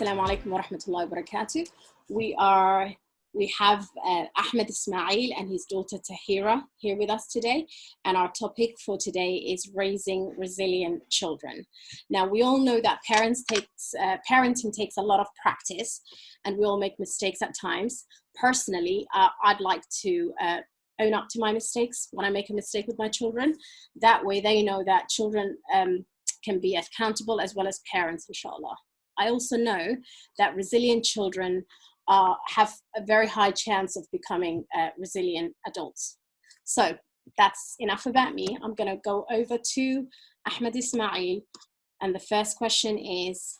Assalamu alaikum wa rahmatullahi wa barakatuh. We have Ahmed Ismail and his daughter Taheera here with us today, and our topic for today is raising resilient children. Now, we all know that parenting takes a lot of practice, and we all make mistakes at times. Personally, I'd like to own up to my mistakes when I make a mistake with my children. That way they know that children can be accountable as well as parents, inshallah. I also know that resilient children have a very high chance of becoming resilient adults. So that's enough about me. I'm going to go over to Ahmed Ismail. And the first question is,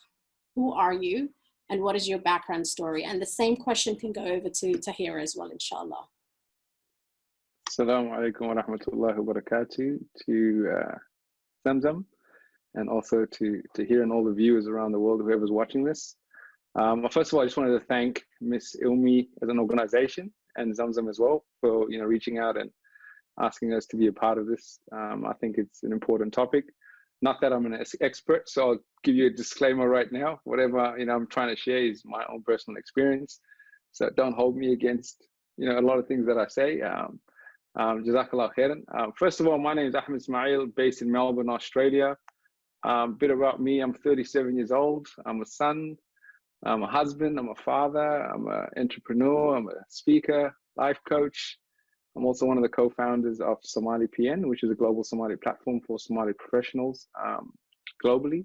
who are you and what is your background story? And the same question can go over to Taheera as well, inshallah. Assalamu alaikum wa rahmatullahi wa barakatuh to Zamzam, and also to Taheera and all the viewers around the world, whoever's watching this. First of all, I just wanted to thank Miss Ilmi as an organization and Zamzam as well for reaching out and asking us to be a part of this. I think it's an important topic. Not that I'm an expert, so I'll give you a disclaimer right now. Whatever I'm trying to share is my own personal experience, so don't hold me against a lot of things that I say. Jazakallah khairan. First of all, my name is Ahmed Ismail, based in Melbourne, Australia. A bit about me: I'm 37 years old. I'm a son. I'm a husband, I'm a father, I'm an entrepreneur, I'm a speaker, life coach. I'm also one of the co-founders of SomaliPN, which is a global Somali platform for Somali professionals globally.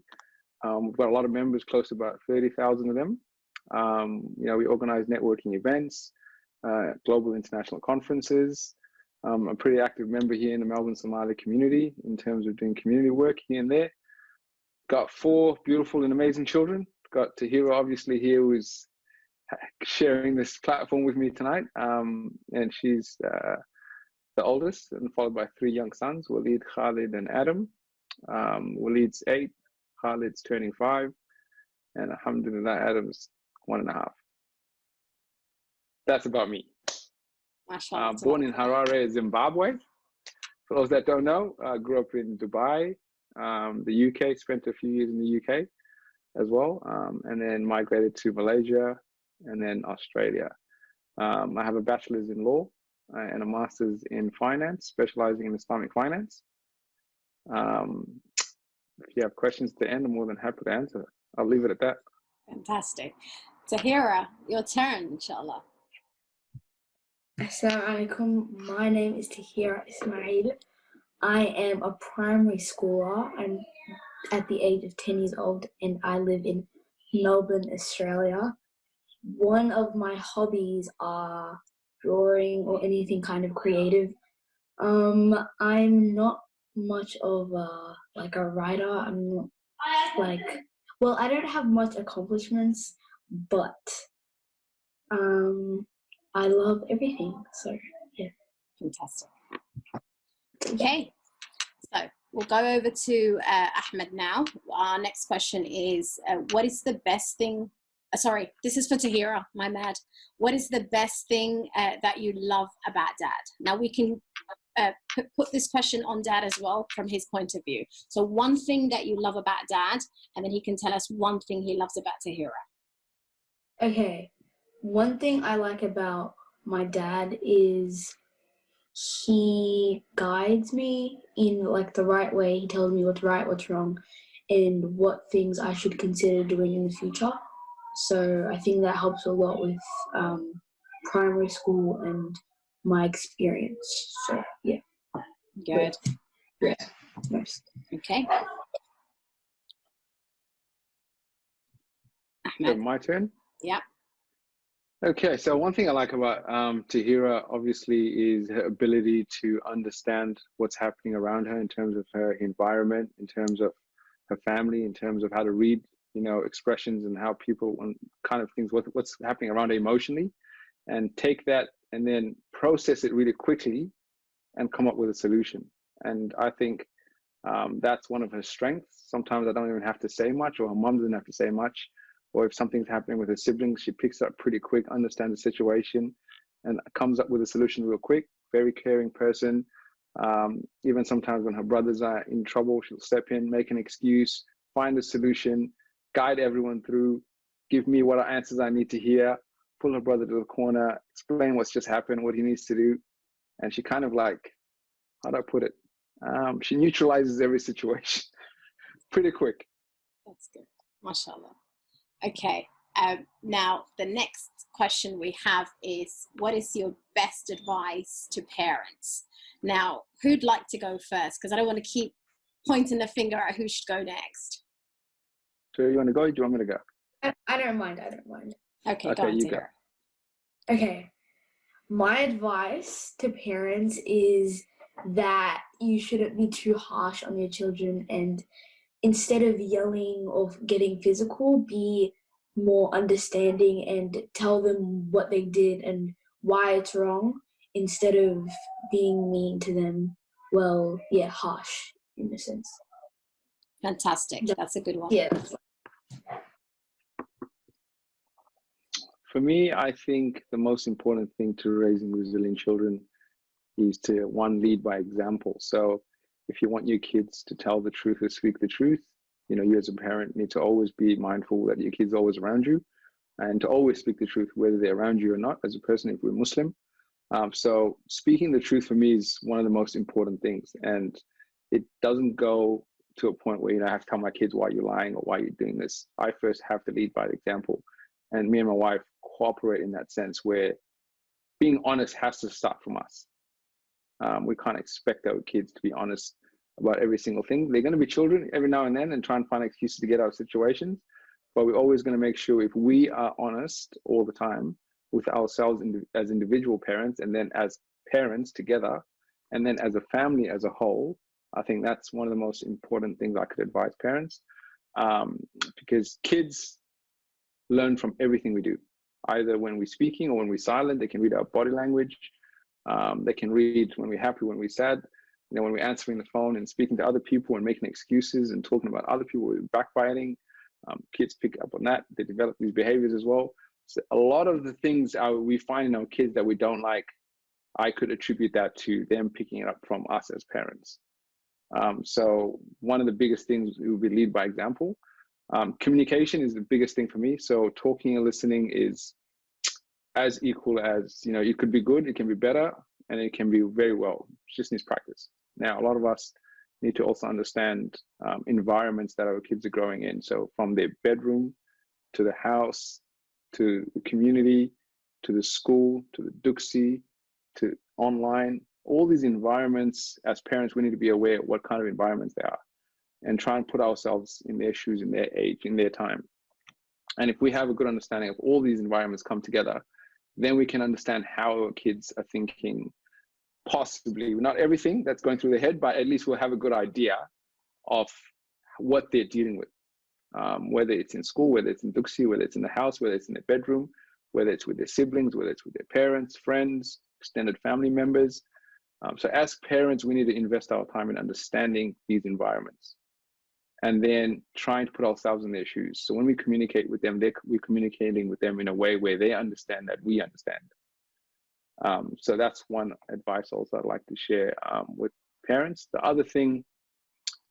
We've got a lot of members, close to about 30,000 of them. We organize networking events, global international conferences. I'm a pretty active member here in the Melbourne Somali community in terms of doing community work here and there. Got 4 beautiful and amazing children. Got Taheera obviously here, who's sharing this platform with me tonight, and she's the oldest, and followed by 3 young sons: Walid, Khalid, and Adam. Walid's 8, Khalid's turning 5, and alhamdulillah, Adam's 1.5. That's about me. Born in Harare, Zimbabwe. For those that don't know, I grew up in Dubai, the UK. Spent a few years in the UK as well, and then migrated to Malaysia and then Australia. I have a bachelor's in law and a master's in finance, specializing in Islamic finance. If you have questions at the end, I'm more than happy to answer. I'll leave it at that. Fantastic. Taheera, your turn, inshallah. Assalamu alaikum. My name is Taheera Ismail. I am a primary schooler. I'm at the age of 10 years old, and I live in Melbourne, Australia. One of my hobbies are drawing or anything kind of creative. I'm not much of a writer. I'm not I don't have much accomplishments, but I love everything. So yeah. Fantastic. Okay. So we'll go over to Ahmed now. Our next question is, what is the best thing, sorry, this is for Taheera, my bad. What is the best thing that you love about Dad? Now we can put this question on Dad as well from his point of view. So one thing that you love about Dad, and then he can tell us one thing he loves about Taheera. Okay. One thing I like about my dad is he guides me in the right way. He tells me what's right, what's wrong, and what things I should consider doing in the future. So I think that helps a lot with primary school and my experience. So yeah. Good. Yeah. Nice. Okay. Ahmed. My turn? Yeah. Okay, so one thing I like about Taheera obviously is her ability to understand what's happening around her in terms of her environment, in terms of her family, in terms of how to read, expressions and how people and kind of things, what's happening around her emotionally, and take that and then process it really quickly and come up with a solution. And I think that's one of her strengths. Sometimes I don't even have to say much, or her mom doesn't have to say much. Or if something's happening with her siblings, she picks up pretty quick, understands the situation, and comes up with a solution real quick. Very caring person. Even sometimes when her brothers are in trouble, she'll step in, make an excuse, find a solution, guide everyone through. give me what answers I need to hear, pull her brother to the corner, explain what's just happened, what he needs to do. And she kind of like, how do I put it? She neutralizes every situation pretty quick. That's good. MashaAllah. Okay. Now, the next question we have is, what is your best advice to parents? Now, who'd like to go first? Because I don't want to keep pointing the finger at who should go next. So you want to go? Or do you want me to go? I don't mind. I don't mind. Okay, Okay, you go. Okay. My advice to parents is that you shouldn't be too harsh on your children, and instead of yelling or getting physical, be more understanding and tell them what they did and why it's wrong, instead of being mean to them. Well, yeah, harsh in a sense. Fantastic. That's a good one. Yeah. For me, I think the most important thing to raising resilient children is to, one, lead by example. So if you want your kids to tell the truth or speak the truth, you as a parent need to always be mindful that your kid's always around you, and to always speak the truth, whether they're around you or not, as a person, if we're Muslim. So speaking the truth for me is one of the most important things. And it doesn't go to a point where, I have to tell my kids why you're lying or why you're doing this. I first have to lead by example. And me and my wife cooperate in that sense, where being honest has to start from us. We can't expect our kids to be honest about every single thing. They're going to be children every now and then and try and find excuses to get out of situations. But we're always going to make sure, if we are honest all the time with ourselves as individual parents, and then as parents together, and then as a family as a whole, I think that's one of the most important things I could advise parents, because kids learn from everything we do. Either when we're speaking or when we're silent, they can read our body language. They can read when we're happy, when we're sad. When we're answering the phone and speaking to other people and making excuses and talking about other people, we're backbiting. Kids pick up on that. They develop these behaviors as well. So a lot of the things we find in our kids that we don't like, I could attribute that to them picking it up from us as parents. So one of the biggest things would be lead by example. Communication is the biggest thing for me. So talking and listening is as equal as, it could be good, it can be better, and it can be very well. It just needs practice. Now, a lot of us need to also understand environments that our kids are growing in. So from their bedroom to the house, to the community, to the school, to the duxi, to online, all these environments, as parents, we need to be aware of what kind of environments they are and try and put ourselves in their shoes, in their age, in their time. And if we have a good understanding of all these environments come together, then we can understand how our kids are thinking, possibly, not everything that's going through their head, but at least we'll have a good idea of what they're dealing with. Whether it's in school, whether it's in duxi, whether it's in the house, whether it's in their bedroom, whether it's with their siblings, whether it's with their parents, friends, extended family members. So as parents, we need to invest our time in understanding these environments and then trying to put ourselves in their shoes. So when we communicate with them, we're communicating with them in a way where they understand that we understand. So that's one advice also I'd like to share with parents. The other thing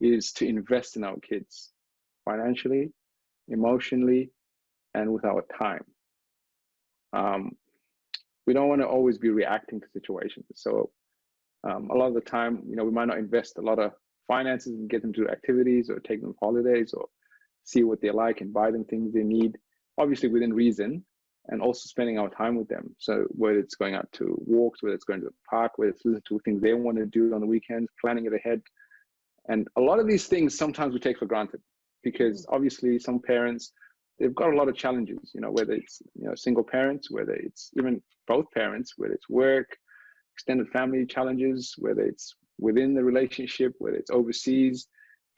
is to invest in our kids financially, emotionally, and with our time. We don't want to always be reacting to situations. So a lot of the time, we might not invest a lot of finances and get them to do activities or take them holidays or see what they like and buy them things they need, obviously within reason, and also spending our time with them. So whether it's going out to walks, whether it's going to the park, whether it's listening to things they want to do on the weekends, planning it ahead. And a lot of these things sometimes we take for granted because obviously some parents, they've got a lot of challenges, whether it's single parents, whether it's even both parents, whether it's work, extended family challenges, whether it's within the relationship, whether it's overseas.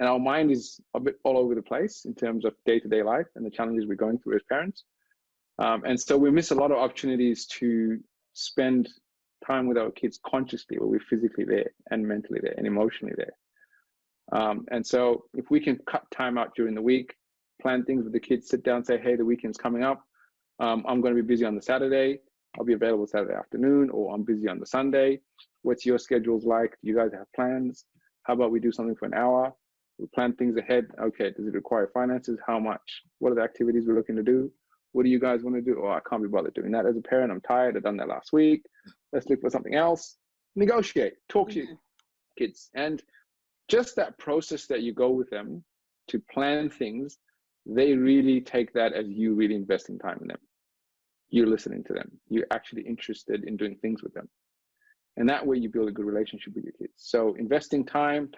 And our mind is a bit all over the place in terms of day-to-day life and the challenges we're going through as parents. And so we miss a lot of opportunities to spend time with our kids consciously, where we're physically there and mentally there and emotionally there. And so if we can cut time out during the week, plan things with the kids, sit down, say, hey, the weekend's coming up. I'm going to be busy on the Saturday. I'll be available Saturday afternoon, or I'm busy on the Sunday. What's your schedules like? Do you guys have plans? How about we do something for an hour? We plan things ahead. Okay, does it require finances? How much? What are the activities we're looking to do? What do you guys want to do? Oh, I can't be bothered doing that as a parent. I'm tired. I've done that last week. Let's look for something else. Negotiate, talk to your kids. And just that process that you go with them to plan things, they really take that as you really investing time in them. You're listening to them. You're actually interested in doing things with them. And that way you build a good relationship with your kids. So investing time,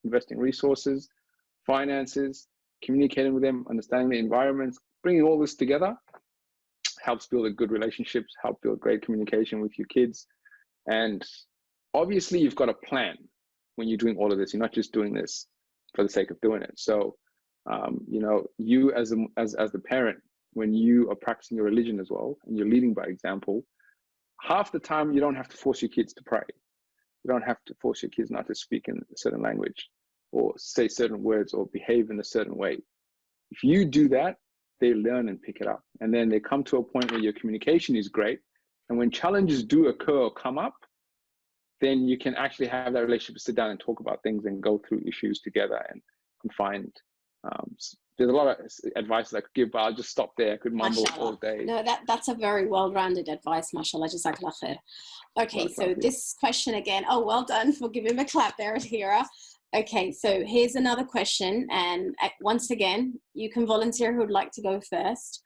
investing resources, finances, communicating with them, understanding the environments, bringing all this together helps build a good relationships, help build great communication with your kids. And obviously you've got a plan when you're doing all of this. You're not just doing this for the sake of doing it. So, you know, you as the parent, when you are practicing your religion as well, and you're leading by example, half the time you don't have to force your kids to pray. You don't have to force your kids not to speak in a certain language or say certain words or behave in a certain way. If you do that, they learn and pick it up. And then they come to a point where your communication is great. And when challenges do occur or come up, then you can actually have that relationship, sit down and talk about things and go through issues together and find, there's a lot of advice I could give, but I'll just stop there. I could mumble all day. No, that's a very well-rounded advice, mashallah, jazakallah khair. Okay, so this question again, oh, well done for giving me a clap there, Taheera. Okay, so here's another question, and once again, you can volunteer who would like to go first.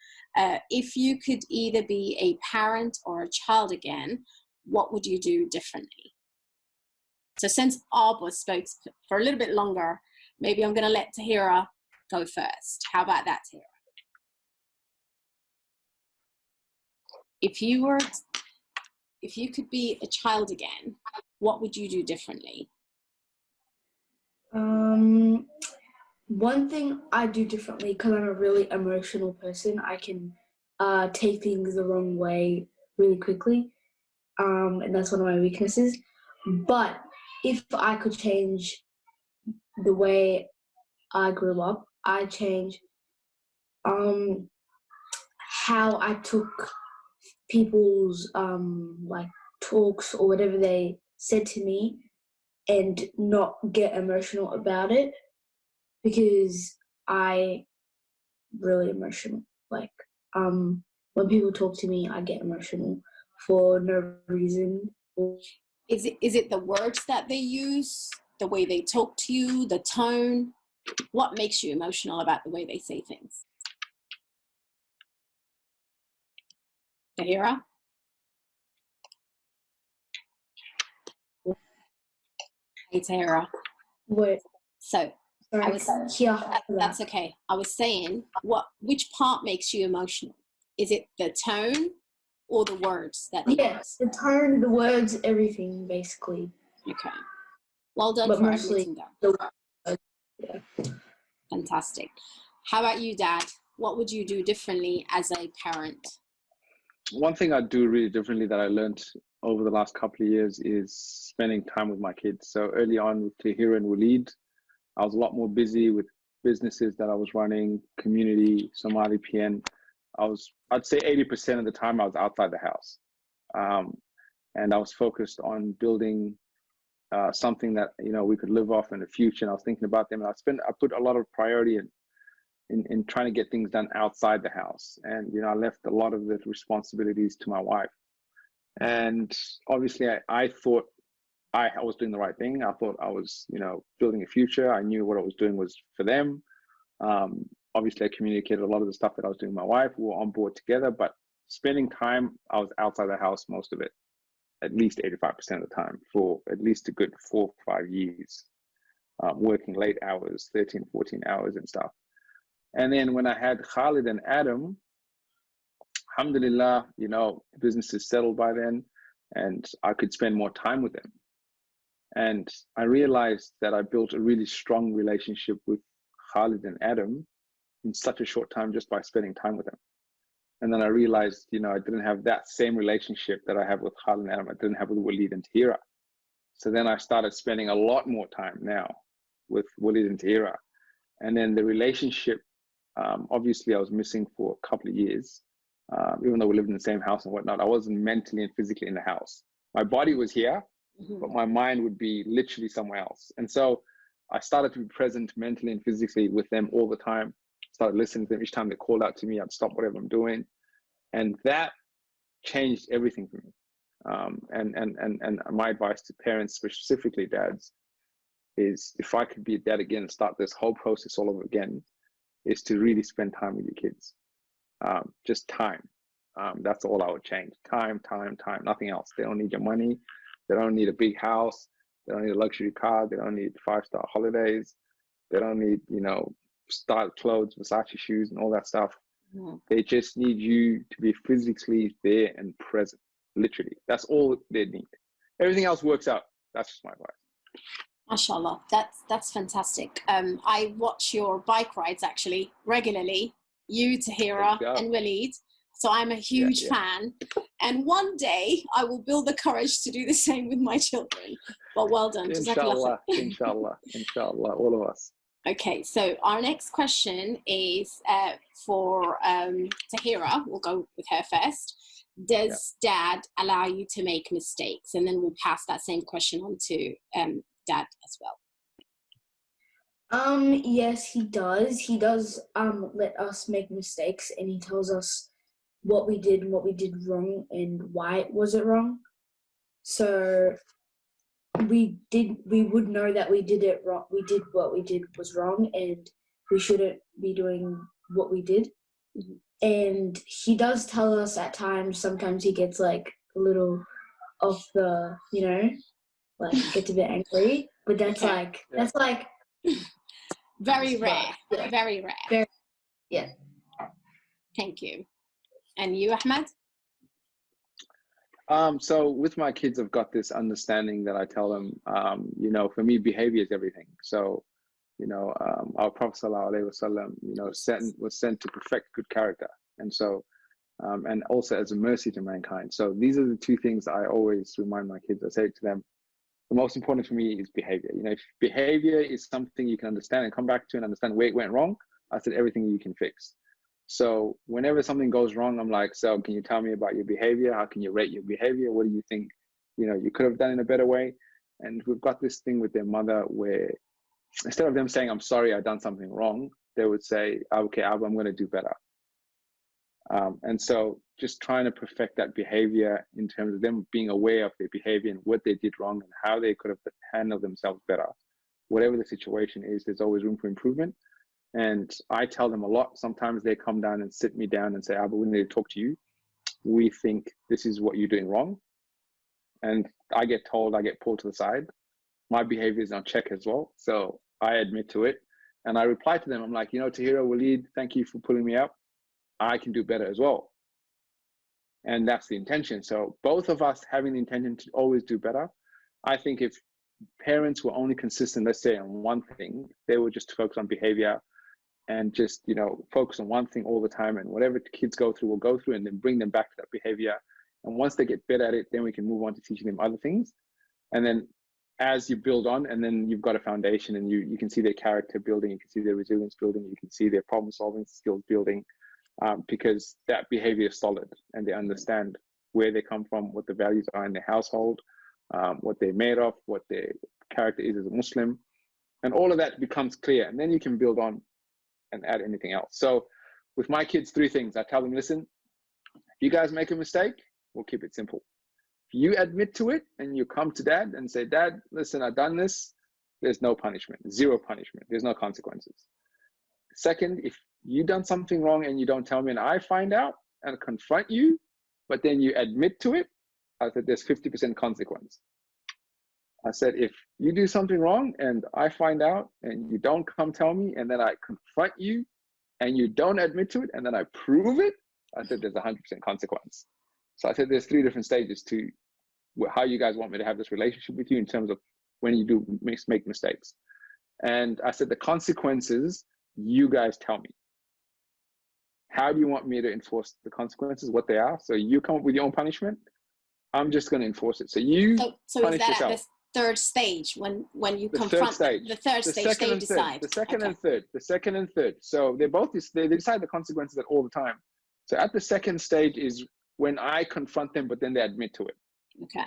If you could either be a parent or a child again, what would you do differently? So since Abba spoke for a little bit longer, maybe I'm going to let Taheera go first. How about that, Taheera? If you could be a child again, what would you do differently? One thing I do differently, because I'm a really emotional person, I can take things the wrong way really quickly, and that's one of my weaknesses. But if I could change the way I grew up, I'd change how I took people's like talks or whatever they said to me, and not get emotional about it, because I really emotional. Like when people talk to me, I get emotional for no reason. Is it the words that they use, the way they talk to you, the tone? What makes you emotional about the way they say things? Taheera? Hey, Taheera. Wait. So Sorry. that's okay. I was saying, which part makes you emotional? Is it the tone or the words that they use? The tone, the words, everything, basically. Okay. Well done, but for mostly yeah. Fantastic. How about you, Dad? What would you do differently as a parent? One thing I do really differently that I learned over the last couple of years is spending time with my kids. So early on with Taheera and Waleed, I was a lot more busy with businesses that I was running, community, SomaliPN. I'd say 80% of the time I was outside the house. And I was focused on building something that, you know, we could live off in the future. And I was thinking about them. And I put a lot of priority in trying to get things done outside the house. And, you know, I left a lot of the responsibilities to my wife. And obviously I thought I was doing the right thing. I thought I was, you know, building a future. I knew what I was doing was for them. Obviously I communicated a lot of the stuff that I was doing with my wife. We were on board together, but spending time, I was outside the house most of it, at least 85% of the time, for at least a good 4 or 5 years, working late hours, 13, 14 hours and stuff. And then when I had Khalid and Adam, alhamdulillah, you know, the business is settled by then, and I could spend more time with them. And I realized that I built a really strong relationship with Khalid and Adam in such a short time just by spending time with them. And then I realized, you know, I didn't have that same relationship that I have with Khalid and Adam. I didn't have with Waleed and Taheera. So then I started spending a lot more time now with Waleed and Taheera. And then the relationship, obviously I was missing for a couple of years. Even though we lived in the same house and whatnot, I wasn't mentally and physically in the house. My body was here, but my mind would be literally somewhere else. And so I started to be present mentally and physically with them all the time. started listening to them. Each time they called out to me, I'd stop whatever I'm doing. And that changed everything for me. And my advice to parents, specifically dads, is if I could be a dad again and start this whole process all over again, is to really spend time with your kids. Just time. That's all I would change. Time, nothing else. They don't need your money. They don't need a big house. They don't need a luxury car. They don't need 5-star holidays. They don't need, style clothes, Versace shoes, and all that stuff. Mm. They just need you to be physically there and present. Literally, that's all they need. Everything else works out. That's just my advice. MashaAllah, that's fantastic. I watch your bike rides actually regularly. You, Taheera, and Waleed. So I'm a huge fan. And one day I will build the courage to do the same with my children. But well done. Inshallah, inshallah, all of us. Okay, so our next question is for Taheera. We'll go with her first. Does dad allow you to make mistakes? And then we'll pass that same question on to dad as well. Yes, he does. He does let us make mistakes, and he tells us what we did and what we did wrong and why it wasn't wrong. So we would know that we did it wrong. We did what we did was wrong, and we shouldn't be doing what we did. Mm-hmm. And he does tell us at times, sometimes he gets like a little off the, like gets a bit angry, but that's that's like very rare. Yeah. Very rare. Yeah. Thank you. And you, Ahmed? So with my kids, I've got this understanding that I tell them, for me, behavior is everything. So, our Prophet ﷺ, was sent to perfect good character. And so, and also as a mercy to mankind. So these are the two things I always remind my kids. I say to them, the most important for me is behavior. If behavior is something you can understand and come back to and understand where it went wrong, I said everything you can fix. So whenever something goes wrong, I'm like, so can you tell me about your behavior? How can you rate your behavior? What do you think, you could have done in a better way? And we've got this thing with their mother where instead of them saying, I'm sorry, I've done something wrong, they would say, okay, Abba, I'm going to do better. And so just trying to perfect that behavior in terms of them being aware of their behavior and what they did wrong and how they could have handled themselves better. Whatever the situation is, there's always room for improvement. And I tell them a lot. Sometimes they come down and sit me down and say, Abba, we need to talk to you. We think this is what you're doing wrong. And I get told, I get pulled to the side. My behavior is on check as well. So I admit to it. And I reply to them, I'm like, Taheera, Waleed, thank you for pulling me up. I can do better as well. And that's the intention. So both of us having the intention to always do better. I think if parents were only consistent, let's say on one thing, they would just focus on behavior and just, focus on one thing all the time, and whatever the kids go through, we'll go through and then bring them back to that behavior. And once they get better at it, then we can move on to teaching them other things. And then as you build on, and then you've got a foundation and you can see their character building, you can see their resilience building, you can see their problem solving skills building. Because that behavior is solid and they understand where they come from, what the values are in their household, what they're made of, what their character is as a Muslim, and all of that becomes clear. And then you can build on and add anything else. So with my kids, 3 things. I tell them, listen, if you guys make a mistake, we'll keep it simple. If you admit to it and you come to dad and say, Dad, listen, I've done this, there's no punishment, 0 punishment. There's no consequences. Second, if you done something wrong and you don't tell me and I find out and confront you, but then you admit to it, I said, there's 50% consequence. I said, if you do something wrong and I find out and you don't come tell me and then I confront you and you don't admit to it and then I prove it, I said, there's 100% consequence. So I said, there's 3 different stages to how you guys want me to have this relationship with you in terms of when you do make mistakes. And I said, the consequences, you guys tell me. How do you want me to enforce the consequences, what they are? So you come up with your own punishment. I'm just going to enforce it. So you so punish is that yourself. At the 3rd stage when you the confront 3rd stage. The 3rd stage, they decide. The second and third. So they decide the consequences all the time. So at the 2nd stage is when I confront them, but then they admit to it. Okay.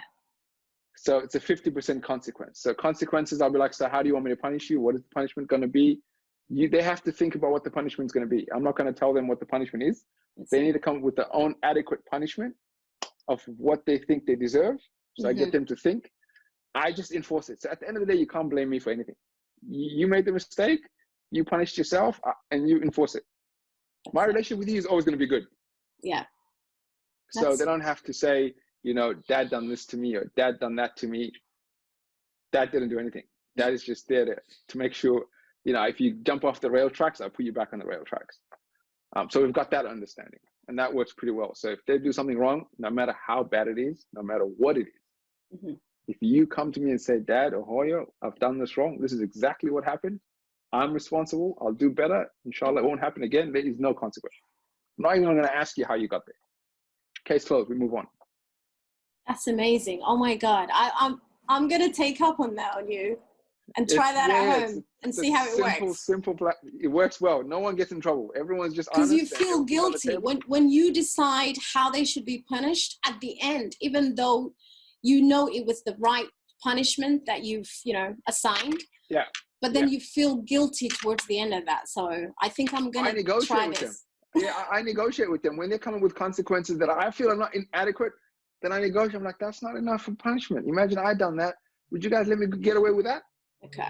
So it's a 50% consequence. So consequences, I'll be like, so how do you want me to punish you? What is the punishment going to be? they have to think about what the punishment is going to be. I'm not going to tell them what the punishment is. They need to come up with their own adequate punishment of what they think they deserve. So I get them to think. I just enforce it. So at the end of the day, you can't blame me for anything. You made the mistake, you punished yourself, and you enforce it. My relationship with you is always going to be good. Yeah. So they don't have to say, you know, dad done this to me or dad done that to me. Dad didn't do anything. Dad is just there to make sure, you know, if you jump off the rail tracks, I'll put you back on the rail tracks. So we've got that understanding, and that works pretty well. So if they do something wrong, no matter how bad it is, no matter what it is, if you come to me and say, Dad or Hoya, I've done this wrong, this is exactly what happened, I'm responsible, I'll do better, inshallah, it won't happen again, there is no consequence. I'm not even going to ask you how you got there. Case closed, we move on. That's amazing. Oh my God. I'm going to take up on that on you and try that at home and see how it works. It works well. No one gets in trouble. Everyone's just honest. Because you feel guilty when you decide how they should be punished at the end, even though you know it was the right punishment that you've, you know, assigned. Yeah. But then you feel guilty towards the end of that. So I think I'm going to try this. I negotiate with them. When they're coming with consequences that I feel are not inadequate, then I negotiate. I'm like, that's not enough for punishment. Imagine I done that. Would you guys let me get away with that? Okay.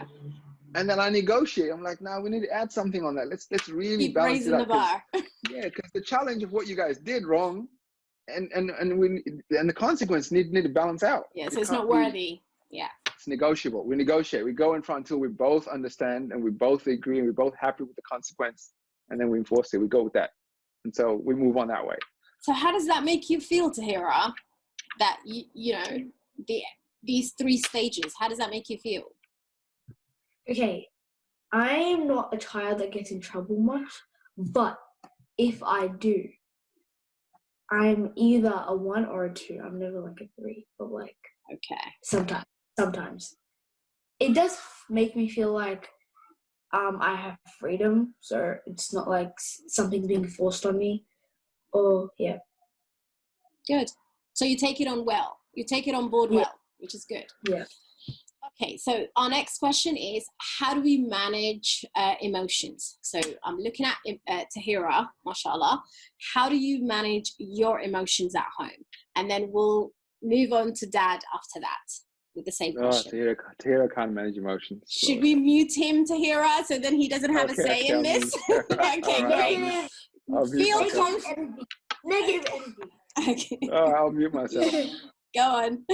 And then I negotiate. I'm like, no, we need to add something on that. Let's really keep balance raising it the bar. Yeah, because the challenge of what you guys did wrong, and the consequence need to balance out. Yeah, so it's not worthy. Yeah. It's negotiable. We negotiate. We go in front until we both understand and we both agree and we're both happy with the consequence, and then we enforce it. We go with that, and so we move on that way. So how does that make you feel, Taheera? That you know these 3 stages. How does that make you feel? Okay, I am not a child that gets in trouble much, but if I do, I'm either a 1 or a 2. I'm never like a 3, but like sometimes. It does make me feel like I have freedom, so it's not like something being forced on me. Oh, yeah. Good. So you take it on well. You take it on board well, which is good. Yeah. Okay, so our next question is, how do we manage emotions? So I'm looking at Taheera, mashallah. How do you manage your emotions at home? And then we'll move on to Dad after that with the same question. Taheera can't manage emotions. Should we mute him, Taheera, so then he doesn't have a say in this? Okay, great. Feel comfortable. Negative energy. Okay. I'll mute myself. Go on.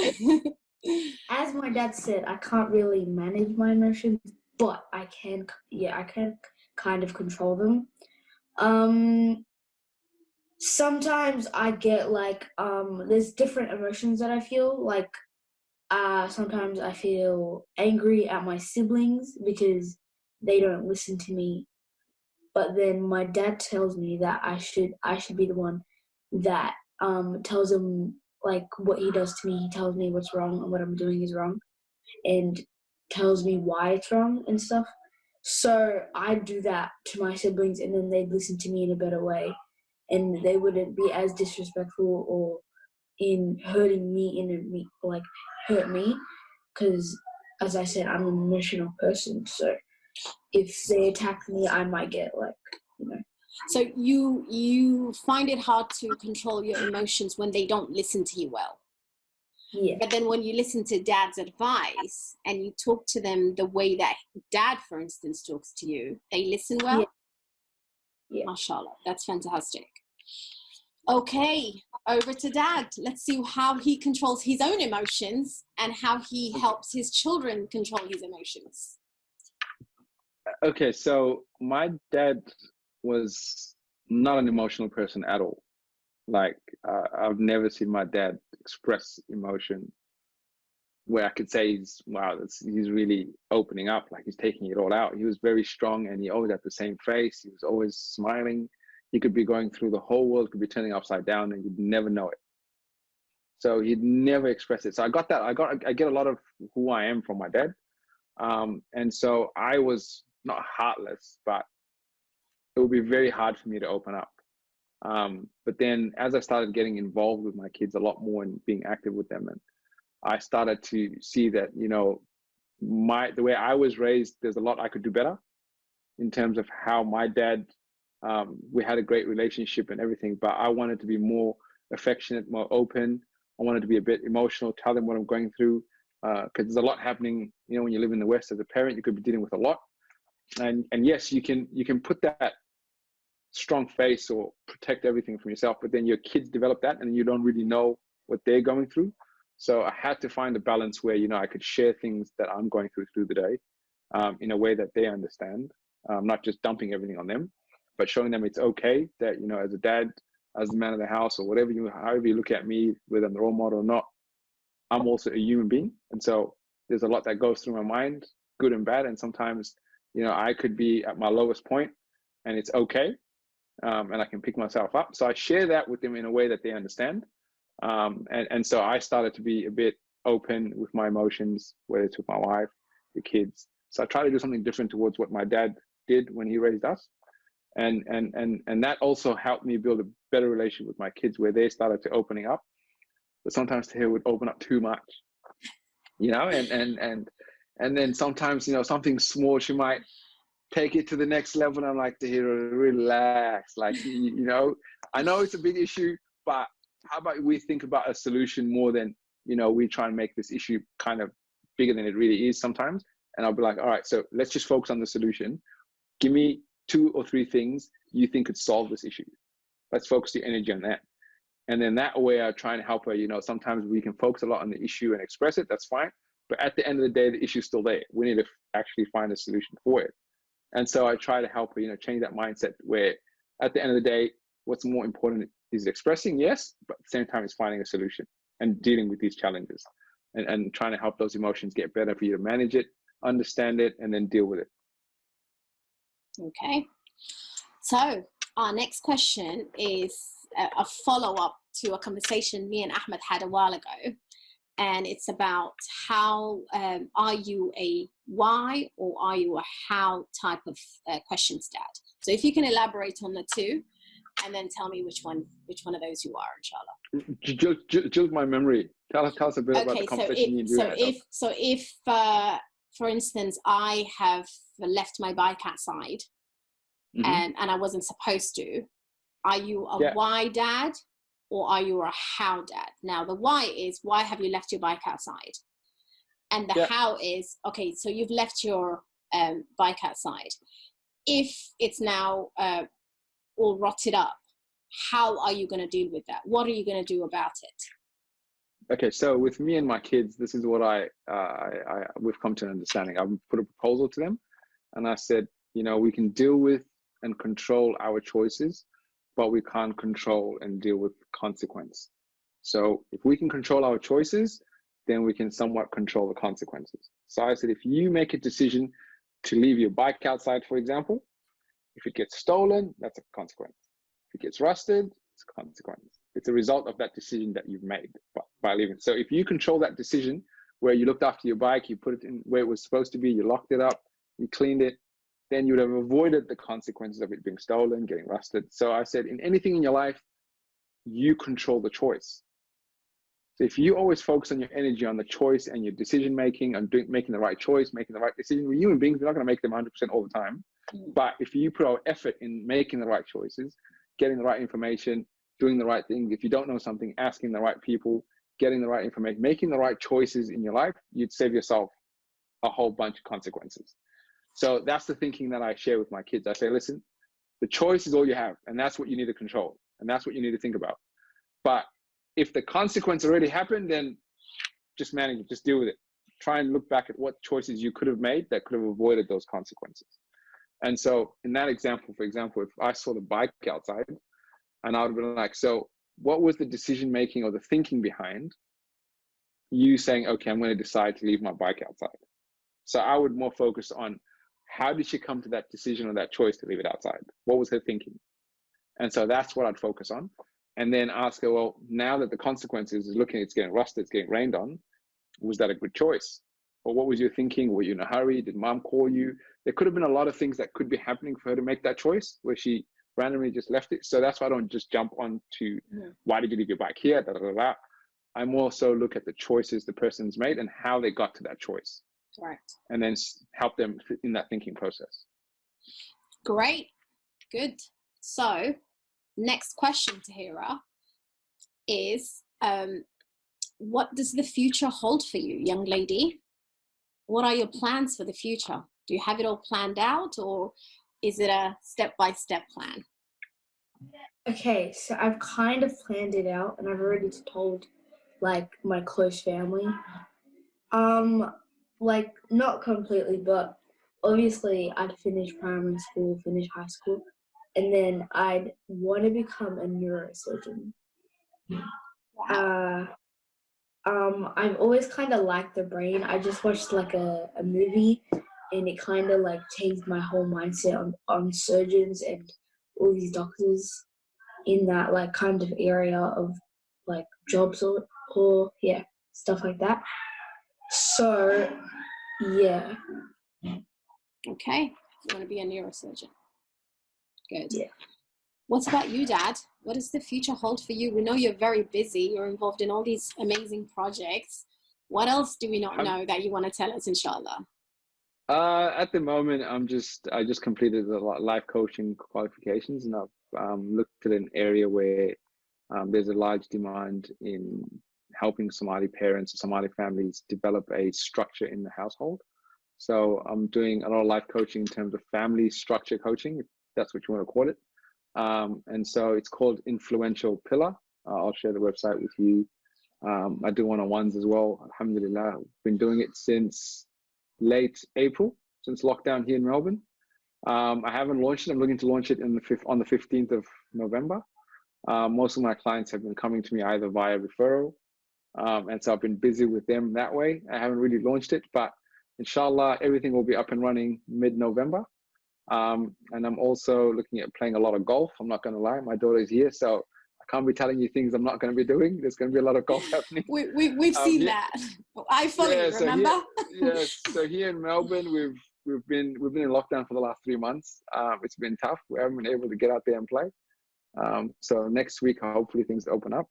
As my dad said, I can't really manage my emotions, but I can kind of control them. Sometimes I get like, there's different emotions that I feel. Like, sometimes I feel angry at my siblings because they don't listen to me. But then my dad tells me that I should be the one that tells him like what he does to me. He tells me what's wrong and what I'm doing is wrong, and tells me why it's wrong and stuff. So I do that to my siblings, and then they'd listen to me in a better way, and they wouldn't be as disrespectful or in hurting me hurt me, because as I said, I'm an emotional person. So if they attack me, I might get like, you know. So you find it hard to control your emotions when they don't listen to you well. Yeah. But then when you listen to Dad's advice and you talk to them the way that Dad, for instance, talks to you, they listen well. Yeah. Mashallah, that's fantastic. Okay, over to Dad. Let's see how he controls his own emotions and how he helps his children control his emotions. Okay, so my dad was not an emotional person at all. Like, I've never seen my dad express emotion where I could say he's really opening up, like he's taking it all out. He was very strong, and he always had the same face. He was always smiling. He could be going through the whole world, could be turning upside down, and you'd never know it. So he'd never express it. So I got that. I get a lot of who I am from my dad. And so I was not heartless, but it would be very hard for me to open up. But then as I started getting involved with my kids a lot more and being active with them, and I started to see that, you know, the way I was raised, there's a lot I could do better. in terms of how my dad, we had a great relationship and everything, but I wanted to be more affectionate, more open. I wanted to be a bit emotional, tell them what I'm going through, because there's a lot happening. You know, when you live in the West as a parent, you could be dealing with a lot. And yes, you can put that strong face or protect everything from yourself, but then your kids develop that and you don't really know what they're going through. So I had to find a balance where, you know, I could share things that I'm going through the day in a way that they understand, not just dumping everything on them, but showing them it's okay that, you know, as a dad, as the man of the house, or whatever however you look at me, whether I'm the role model or not, I'm also a human being. And so there's a lot that goes through my mind, good and bad. And sometimes, you know, I could be at my lowest point and it's okay. And I can pick myself up. So I share that with them in a way that they understand. And so I started to be a bit open with my emotions, whether it's with my wife, the kids. So I try to do something different towards what my dad did when he raised us. And that also helped me build a better relationship with my kids, where they started to opening up. But sometimes Taheera would open up too much, you know, and then sometimes, you know, something small, she might take it to the next level. And I'm like, Taheera, relax. Like, you know, I know it's a big issue, but how about we think about a solution more than, you know, we try and make this issue kind of bigger than it really is sometimes. And I'll be like, all right, so let's just focus on the solution. Give me 2 or 3 things you think could solve this issue. Let's focus your energy on that. And then that way I try and help her. You know, sometimes we can focus a lot on the issue and express it, that's fine. But at the end of the day, the issue's still there. We need to actually find a solution for it. And so I try to help her, you know, change that mindset where at the end of the day, what's more important is expressing, yes, but at the same time it's finding a solution and dealing with these challenges and trying to help those emotions get better for you to manage it, understand it, and then deal with it. Okay. So our next question is a follow-up to a conversation me and Ahmed had a while ago. And it's about how, are you a why or are you a how type of questions, Dad? So if you can elaborate on the two and then tell me which one of those you are, inshallah. Jog my memory. Tell us a bit about the conversation you do. So if for instance, I have left my bike outside and I wasn't supposed to, are you a why dad or are you a how dad? Now the why is, why have you left your bike outside? And the how is, okay, so you've left your bike outside. If it's now all rotted up, how are you going to deal with that? What are you going to do about it? Okay, so with me and my kids, this is what we've come to an understanding. I put a proposal to them and I said, you know, we can deal with and control our choices, but we can't control and deal with consequence. So if we can control our choices, then we can somewhat control the consequences. So I said, if you make a decision to leave your bike outside, for example, if it gets stolen, that's a consequence. If it gets rusted, it's a consequence. It's a result of that decision that you've made by leaving. So if you control that decision where you looked after your bike, you put it in where it was supposed to be, you locked it up, you cleaned it, then you would have avoided the consequences of it being stolen, getting rusted. So I said, in anything in your life, you control the choice. So if you always focus on your energy on the choice and your decision making, on making the right choice, making the right decision, we're human beings, we're not going to make them 100% all the time. But if you put our effort in making the right choices, getting the right information, doing the right thing, if you don't know something, asking the right people, getting the right information, making the right choices in your life, you'd save yourself a whole bunch of consequences. So that's the thinking that I share with my kids. I say, listen, the choice is all you have, and that's what you need to control, and that's what you need to think about. But if the consequence already happened, then just manage it, just deal with it. Try and look back at what choices you could have made that could have avoided those consequences. And so in that example, for example, if I saw the bike outside and I would have been like, so what was the decision making or the thinking behind you saying, okay, I'm going to decide to leave my bike outside? So I would more focus on, how did she come to that decision or that choice to leave it outside? What was her thinking? And so that's what I'd focus on. And then ask her, well, now that the consequences is looking, it's getting rusted, it's getting rained on, was that a good choice? Or what was your thinking? Were you in a hurry? Did mom call you? There could have been a lot of things that could be happening for her to make that choice where she randomly just left it. So that's why I don't just jump on to, why did you leave your bike here? Da, da, da, da. I'm also look at the choices the person's made and how they got to that choice. Right. And then help them in that thinking process. Great. Good. So next question, Taheera, is what does the future hold for you, young lady? What are your plans for the future? Do you have it all planned out, or is it a step-by-step plan? Okay, so I've kind of planned it out, and I've already told like my close family. Like not completely, but obviously I'd finish primary school, finish high school, and then I'd want to become a neurosurgeon. Wow. I've always kind of liked the brain. I just watched like a movie, and it kind of like changed my whole mindset on surgeons and all these doctors in that like kind of area of like jobs or yeah, stuff like that. So yeah. Okay. You want to be a neurosurgeon. Good. Yeah. What about you, Dad? What does the future hold for you? We know you're very busy. You're involved in all these amazing projects. What else do we not know that you want to tell us, inshallah? At the moment, I just completed the life coaching qualifications, and I've looked at an area where there's a large demand in helping Somali parents or Somali families develop a structure in the household. So I'm doing a lot of life coaching in terms of family structure coaching, if that's what you want to call it. And so it's called Influential Pillar. I'll share the website with you. I do one-on-ones as well. Alhamdulillah, I've been doing it since late April, since lockdown here in Melbourne. I haven't launched it. I'm looking to launch it on the 15th of November. Most of my clients have been coming to me either via referral. And so I've been busy with them that way. I haven't really launched it, but inshallah, everything will be up and running mid-November. And I'm also looking at playing a lot of golf. I'm not going to lie, my daughter is here, so I can't be telling you things I'm not going to be doing. There's going to be a lot of golf happening. We've seen that. I follow you, remember? Yes. So here in Melbourne, we've been in lockdown for the last 3 months. It's been tough. We haven't been able to get out there and play. So next week, hopefully things open up.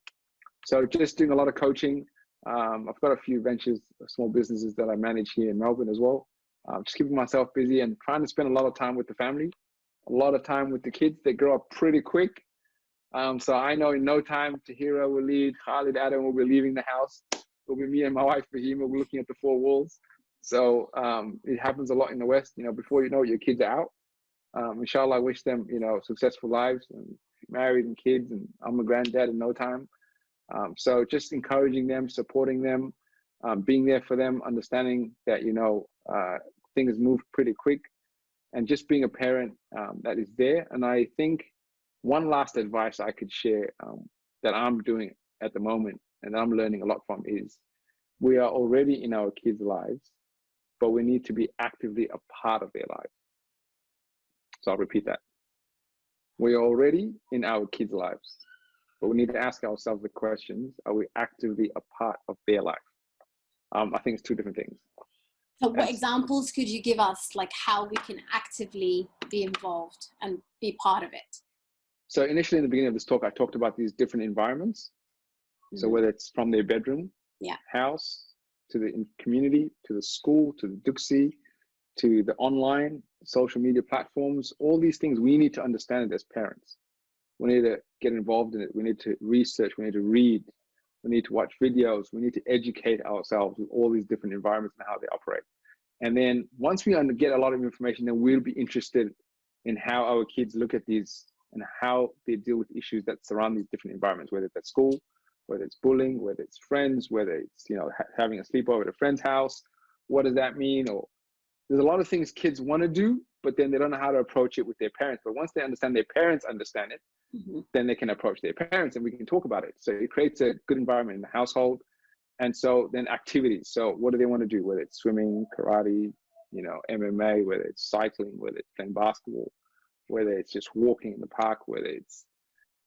So just doing a lot of coaching. I've got a few ventures, small businesses that I manage here in Melbourne as well. Just keeping myself busy and trying to spend a lot of time with the family, a lot of time with the kids. They grow up pretty quick. So I know in no time, Taheera will leave, Khalid, Adam will be leaving the house. It'll be me and my wife, Fahima, we're looking at the 4 walls. So it happens a lot in the West. You know, before you know it, your kids are out. Inshallah, I wish them, you know, successful lives and married and kids, and I'm a granddad in no time. So just encouraging them, supporting them, being there for them, understanding that, you know, things move pretty quick, and just being a parent that is there. And I think one last advice I could share that I'm doing at the moment and I'm learning a lot from is we are already in our kids' lives, but we need to be actively a part of their lives. So I'll repeat that. We are already in our kids' lives, but we need to ask ourselves the questions, are we actively a part of their life? I think it's 2 different things. So what examples could you give us, like how we can actively be involved and be part of it? So initially in the beginning of this talk, I talked about these different environments. Mm-hmm. So whether it's from their bedroom, house, to the community, to the school, to the duxi, to the online social media platforms, all these things we need to understand it as parents. We need to get involved in it. We need to research, we need to read, we need to watch videos, we need to educate ourselves with all these different environments and how they operate. And then once we get a lot of information, then we'll be interested in how our kids look at these and how they deal with issues that surround these different environments, whether it's at school, whether it's bullying, whether it's friends, whether it's, you know, having a sleepover at a friend's house. What does that mean? Or there's a lot of things kids want to do, but then they don't know how to approach it with their parents. But once they understand, their parents understand it, then they can approach their parents and we can talk about it. So it creates a good environment in the household. And so then activities. So what do they want to do? Whether it's swimming, karate, you know, MMA, whether it's cycling, whether it's playing basketball, whether it's just walking in the park, whether it's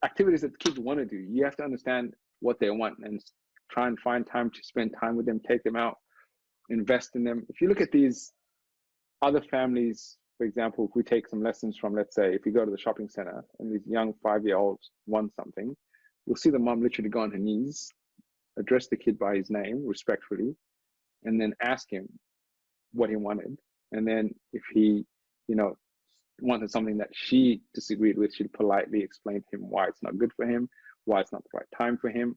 activities that kids want to do. You have to understand what they want and try and find time to spend time with them, take them out, invest in them. If you look at these other families, for example, if we take some lessons from, let's say, if you go to the shopping center and these young 5-year-olds want something, you'll see the mom literally go on her knees, address the kid by his name respectfully, and then ask him what he wanted. And then if he, you know, wanted something that she disagreed with, she'd politely explain to him why it's not good for him, why it's not the right time for him.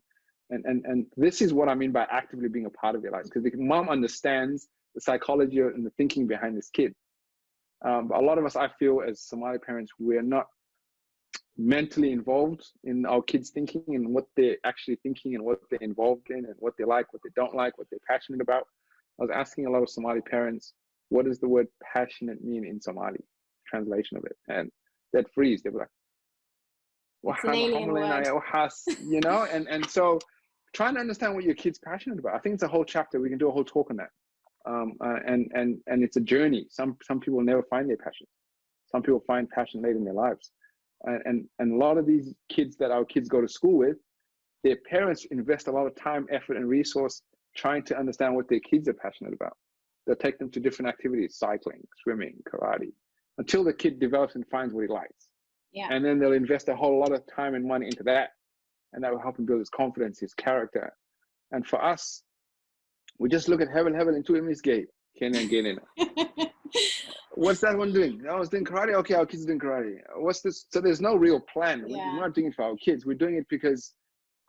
And this is what I mean by actively being a part of your life, because the mom understands the psychology and the thinking behind this kid. But a lot of us, I feel, as Somali parents, we're not mentally involved in our kids' thinking and what they're actually thinking and what they're involved in and what they like, what they don't like, what they're passionate about. I was asking a lot of Somali parents, what does the word passionate mean in Somali? Translation of it. And they'd freeze. They'd be like, it's an alien word. You know, and so trying to understand what your kid's passionate about. I think it's a whole chapter. We can do a whole talk on that. And it's a journey. Some people never find their passion. Some people find passion late in their lives. And a lot of these kids that our kids go to school with, their parents invest a lot of time, effort, and resource trying to understand what their kids are passionate about. They'll take them to different activities, cycling, swimming, karate, until the kid develops and finds what he likes. Yeah. And then they'll invest a whole lot of time and money into that. And that will help him build his confidence, his character. And for us, we just look at Hebel into him, his gay. What's that one doing? Oh, it's doing karate? Okay, our kids are doing karate. What's this? So there's no real plan. Yeah. We're not doing it for our kids. We're doing it because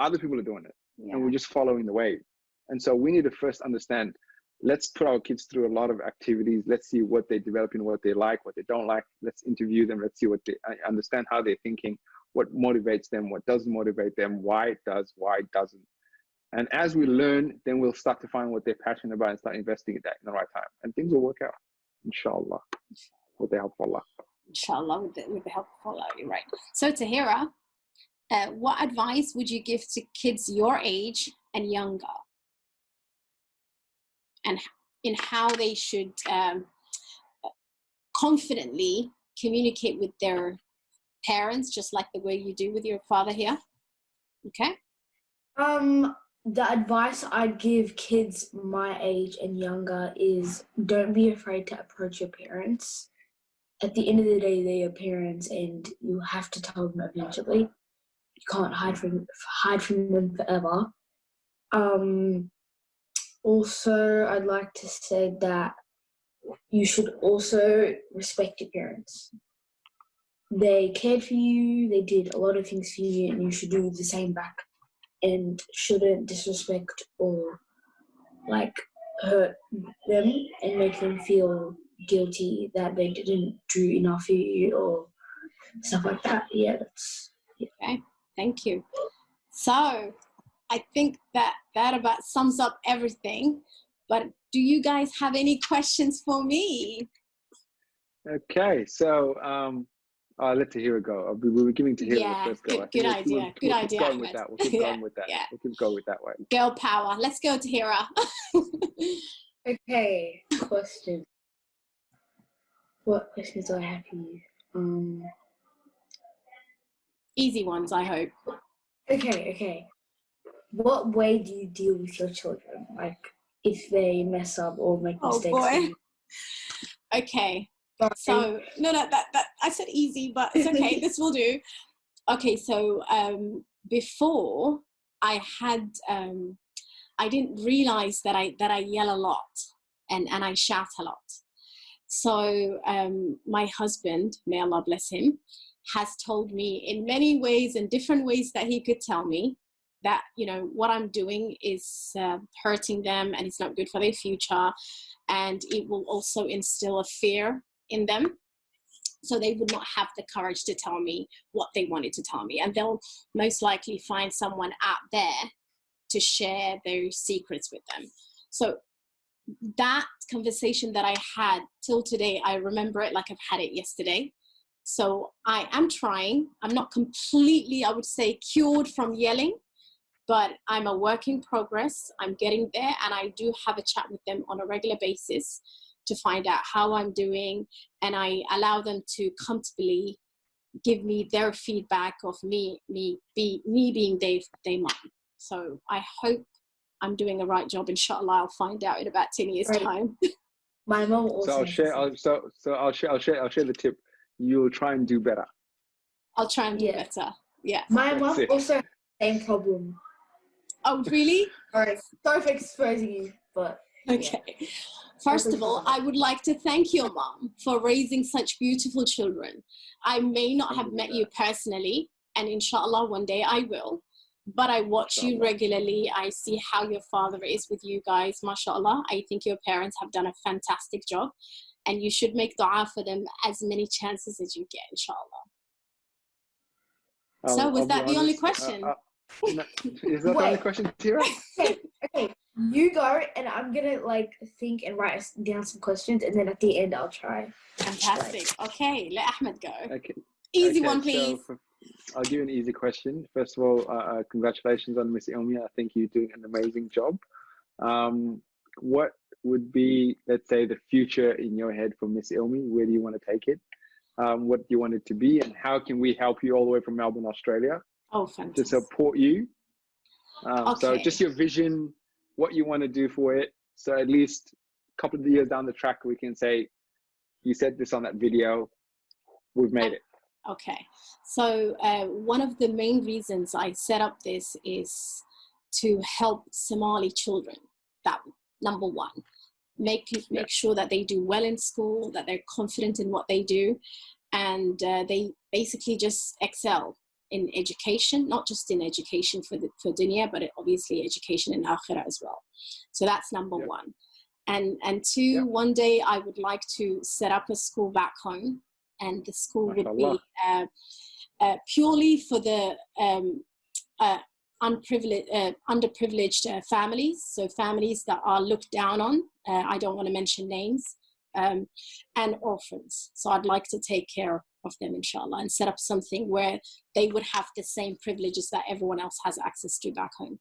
other people are doing it. Yeah. And we're just following the wave. And so we need to first understand, let's put our kids through a lot of activities. Let's see what they develop in, what they like, what they don't like. Let's interview them. Let's see what they understand, how they're thinking, what motivates them, what doesn't motivate them, why it does, why it doesn't. And as we learn, then we'll start to find what they're passionate about and start investing in that in the right time. And things will work out, inshallah, with the help of Allah. Inshallah, with the help of Allah, you're right. So Taheera, what advice would you give to kids your age and younger? And in how they should confidently communicate with their parents, just like the way you do with your father here? Okay. The advice I'd give kids my age and younger is don't be afraid to approach your parents. At the end of the day, they're your parents and you have to tell them eventually. You can't hide from them forever. Also, I'd like to say that you should also respect your parents. They cared for you, they did a lot of things for you, and you should do the same back. And shouldn't disrespect or like hurt them and make them feel guilty that they didn't do enough for you or stuff like that. Yeah, that's okay. Thank you. So I think that about sums up everything. But do you guys have any questions for me? Okay, so let Taheera go. We were giving Taheera the first go. Good idea. Good idea. We'll keep going with that. We'll keep going with that. Yeah. We'll keep going with that way. Girl power. Let's go, Taheera. Okay. Question. What questions do I have for you? Easy ones, I hope. Okay. What way do you deal with your children? Like if they mess up or make mistakes? Oh boy. Okay. So no, that I said easy, but it's okay. This will do. Okay, so before I had I didn't realize that I yell a lot and I shout a lot. So my husband, may Allah bless him, has told me in many ways and different ways that he could tell me that, you know, what I'm doing is hurting them and it's not good for their future, and it will also instill a fear in them, so they would not have the courage to tell me what they wanted to tell me, and they'll most likely find someone out there to share their secrets with them. So that conversation that I had till today, I remember it like I've had it yesterday. So I am trying. I'm not completely, I would say, cured from yelling, but I'm a work in progress. I'm getting there, and I do have a chat with them on a regular basis to find out how I'm doing, and I allow them to comfortably give me their feedback of me being their mom. So I hope I'm doing the right job. Inshallah, I'll find out in about 10 years' time. My mom also. So I'll share the tip. You'll try and do better. I'll try and do better. Yeah. My mom also has the same problem. Oh, really? Sorry for exposing you, but Okay. First of all, I would like to thank your mom for raising such beautiful children. I may not have met you personally, and inshallah one day I will, but I watch you regularly. I see how your father is with you guys, mashallah. I think your parents have done a fantastic job, and you should make dua for them as many chances as you get, inshallah. So was that the only question? No, is that the only question, Taheera? Okay, you go, and I'm gonna like think and write down some questions, and then at the end I'll try. Fantastic. Okay, let Ahmed go. Okay. Easy one, please. So I'll give you an easy question. First of all, congratulations on Miss Ilmi. I think you're doing an amazing job. What would be, let's say, the future in your head for Miss Ilmi? Where do you want to take it? What do you want it to be? And how can we help you all the way from Melbourne, Australia? Oh, fantastic. To support you. Okay. So just your vision, what you want to do for it. So at least a couple of years down the track, we can say, you said this on that video, we've made it. Okay. So one of the main reasons I set up this is to help Somali children. That number one. Make sure that they do well in school, that they're confident in what they do, and they basically just excel in education, not just in education for dunya, but obviously education in akhirah as well. So that's number one. And two, one day I would like to set up a school back home, and the school would be purely for the underprivileged families, so families that are looked down on. I don't want to mention names, and orphans. So I'd like to take care of them, inshallah, and set up something where they would have the same privileges that everyone else has access to back home.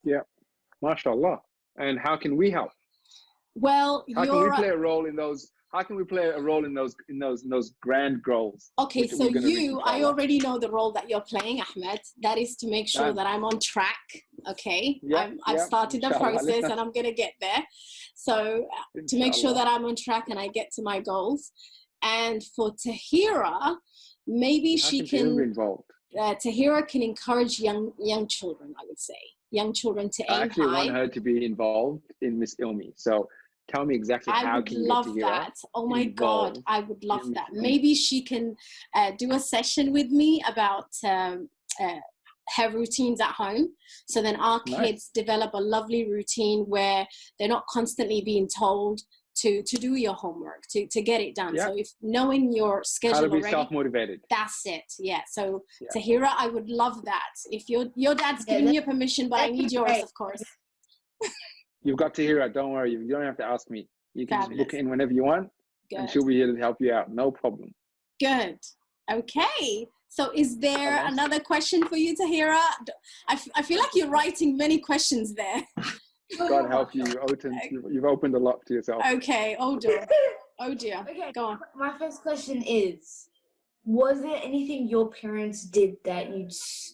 Yeah, mashallah. And how can we help? Well, how can we play a role in those? How can we play a role in those grand goals? Okay, so I already know the role that you're playing, Ahmed. That is to make sure that I'm on track. Okay, I've started the process and I'm gonna get there. So to make sure that I'm on track and I get to my goals. And for Taheera, maybe she can. Taheera can encourage young children. I would say young children to aim high. I actually want her to be involved in Miss Ilmi. So tell me exactly how can you get Taheera that. Oh my God, I would love that. Maybe she can do a session with me about her routines at home. So then our kids develop a lovely routine where they're not constantly being told to do your homework, to get it done. So if knowing your schedule already. How to be self-motivated. That's it. Yeah. So Taheera, I would love that. If your dad's giving you permission, but I need yours, of course. You've got Taheera, don't worry. You don't have to ask me. You can just book in whenever you want, and she'll be here to help you out. No problem. Good. Okay. So is there another question for you, Taheera? I feel like you're writing many questions there. God help you. You've opened a lot to yourself. Okay. Oh dear. Oh dear. Okay. Go on. My first question is, was there anything your parents did that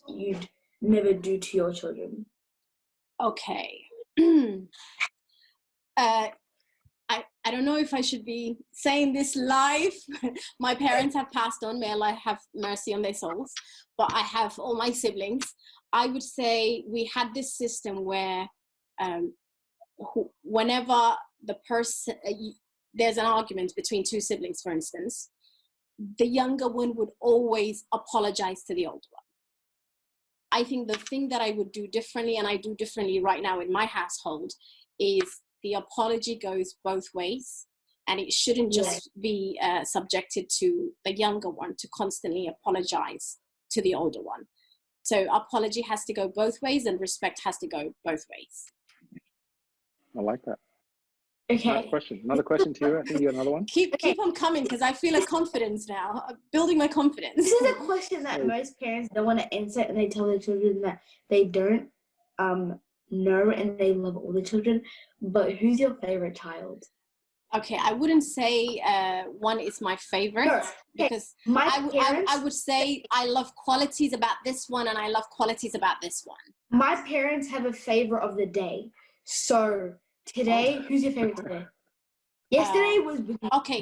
you'd never do to your children? Okay. I don't know if I should be saying this live. My parents have passed on. May Allah have mercy on their souls. But I have all my siblings. I would say we had this system where whenever the person, there's an argument between two siblings, for instance, the younger one would always apologize to the older one. I think the thing that I would do differently, and I do differently right now in my household, is the apology goes both ways, and it shouldn't just be subjected to the younger one to constantly apologize to the older one. So apology has to go both ways, and respect has to go both ways. I like that. Okay. Another question to you. I think you got another one. Keep them coming, because I feel a confidence now. I'm building my confidence. This is a question that most parents don't want to answer, and they tell their children that they don't know, and they love all the children. But who's your favorite child? Okay, I wouldn't say one is my favorite, because I would say I love qualities about this one, and I love qualities about this one. My parents have a favorite of the day. So today, who's your favorite today? Yesterday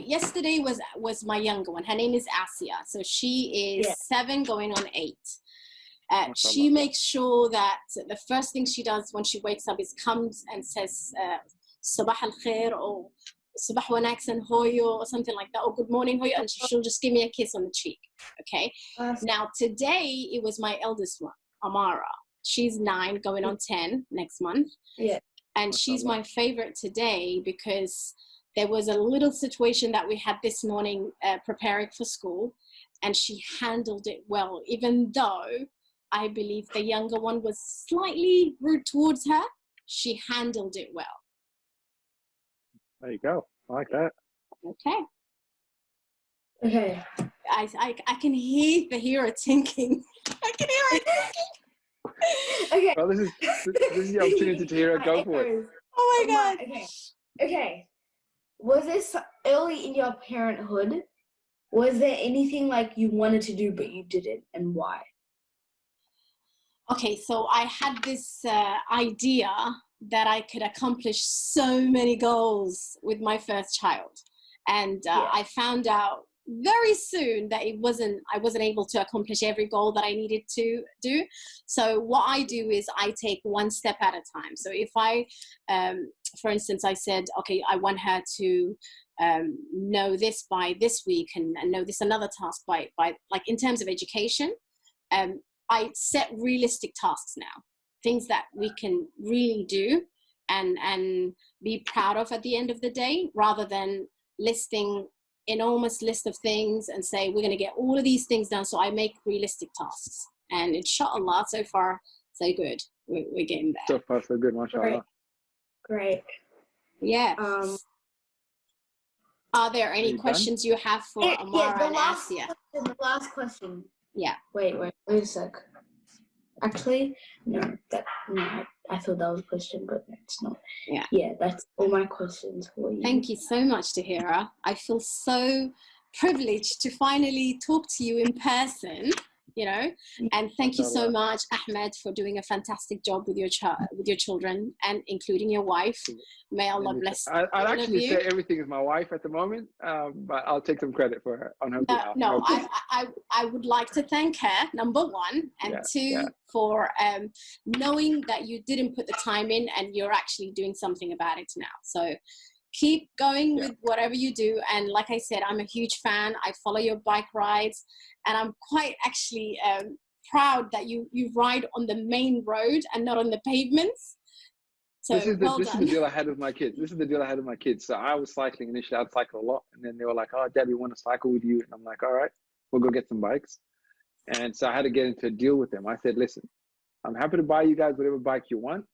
yesterday was my younger one. Her name is Asia. So she is 7 going on 8. She makes sure that the first thing she does when she wakes up is comes and says, Sabah al khair or Sabah wanaksan hoyo or something like that, or good morning hoyo, and she'll just give me a kiss on the cheek. Okay. Now today it was my eldest one, Amara. She's 9, going on 10 next month. Yeah. And she's my favorite today because there was a little situation that we had this morning preparing for school, and she handled it well, even though I believe the younger one was slightly rude towards her. She handled it well. There you go. I like that. Okay. Okay. I can hear Taheera thinking. I can hear it thinking. Okay. Well, this is the opportunity to hear it. Go for it. Oh my God. Okay. Okay. Was this early in your parenthood? Was there anything like you wanted to do but you didn't, and why? Okay, so I had this idea that I could accomplish so many goals with my first child. And I found out very soon that I wasn't able to accomplish every goal that I needed to do. So what I do is I take one step at a time. So if I, for instance, I said, okay, I want her to know this by this week and know this another task by like in terms of education, I set realistic tasks now, things that we can really do and be proud of at the end of the day, rather than listing enormous list of things and say we're going to get all of these things done. So I make realistic tasks, and inshallah, so far so good. We're getting there. So far so good, mashallah. Great. Yeah. Are there any questions you have for Amara and Asia? The last question. Yeah. Wait a sec. Actually, no, I thought that was a question, but it's not. Yeah. Yeah, that's all my questions for you. Thank you so much, Taheera. I feel so privileged to finally talk to you in person, you know, and thank you so much, Ahmed, for doing a fantastic job with your children, and including your wife. May Allah bless. I'd actually say everything is my wife at the moment, but I'll take some credit for her on her behalf. No, I would like to thank her, number one, and two, for knowing that you didn't put the time in and you're actually doing something about it now. So keep going with whatever you do. And like I said, I'm a huge fan. I follow your bike rides, and I'm quite actually proud that you ride on the main road and not on the pavements. So this is the deal I had with my kids. So I was cycling initially. I'd cycle a lot, and then they were like, "Oh, Dad, we want to cycle with you." And I'm like, "All right, we'll go get some bikes." And so I had to get into a deal with them. I said, "Listen, I'm happy to buy you guys whatever bike you want,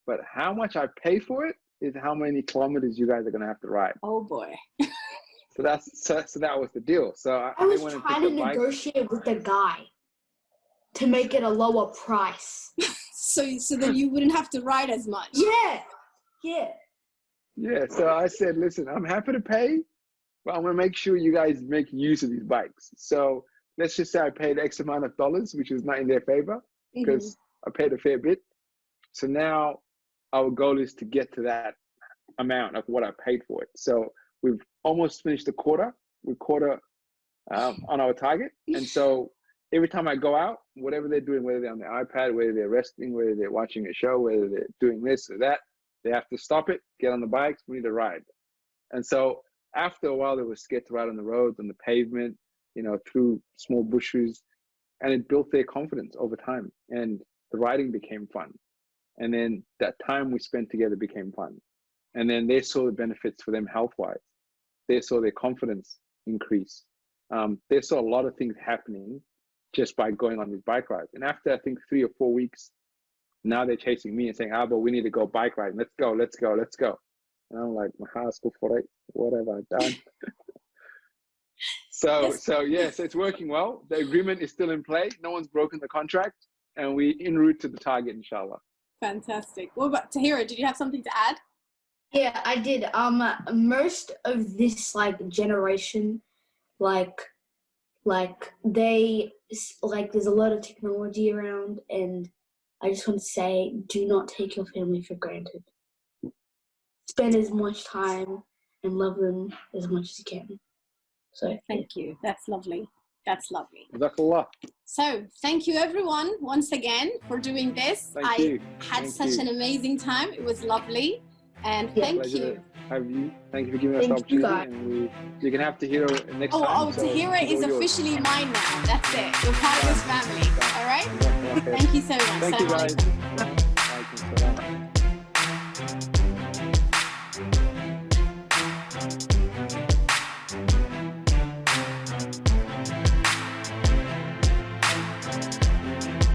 but how much I pay for it is how many kilometers you guys are going to have to ride." Oh boy. So that was the deal. So I was trying to negotiate with the guy to make it a lower price. so that you wouldn't have to ride as much. Yeah. So I said, listen, I'm happy to pay, but I'm going to make sure you guys make use of these bikes. So let's just say I paid X amount of dollars, which was not in their favor, because I paid a fair bit. So now our goal is to get to that amount of what I paid for it. So we've almost finished the quarter. We're quarter on our target. And so every time I go out, whatever they're doing, whether they're on the iPad, whether they're resting, whether they're watching a show, whether they're doing this or that, they have to stop it, get on the bikes, we need to ride. And so after a while, they were scared to ride on the roads, on the pavement, you know, through small bushes, and it built their confidence over time. And the riding became fun. And then that time we spent together became fun. And then they saw the benefits for them health-wise. They saw their confidence increase. They saw a lot of things happening just by going on these bike rides. And after, I think, 3 or 4 weeks, now they're chasing me and saying, "Abo, we need to go bike riding. Let's go. And I'm like, what have I done?" So it's working well. The agreement is still in play. No one's broken the contract, and we're en route to the target, inshallah. Fantastic. What about Taheera? Did you have something to add? Yeah, I did. Most of this generation, there's a lot of technology around, and I just want to say, do not take your family for granted. Spend as much time and love them as much as you can. So thank you. That's lovely. That's lovely. Jazakallah. So thank you everyone once again for doing this. I had such an amazing time. It was lovely. And Yeah. thank Pleasure you. to have you. Thank you for giving us the Thank you, opportunity. And you can have Taheera next time. Oh, so Taheera she's is all yours. officially mine now. That's it. You're part of this family. All right? Okay. Thank you so much. Thank you, Assalamu guys. alaikum. Waalaikum salam.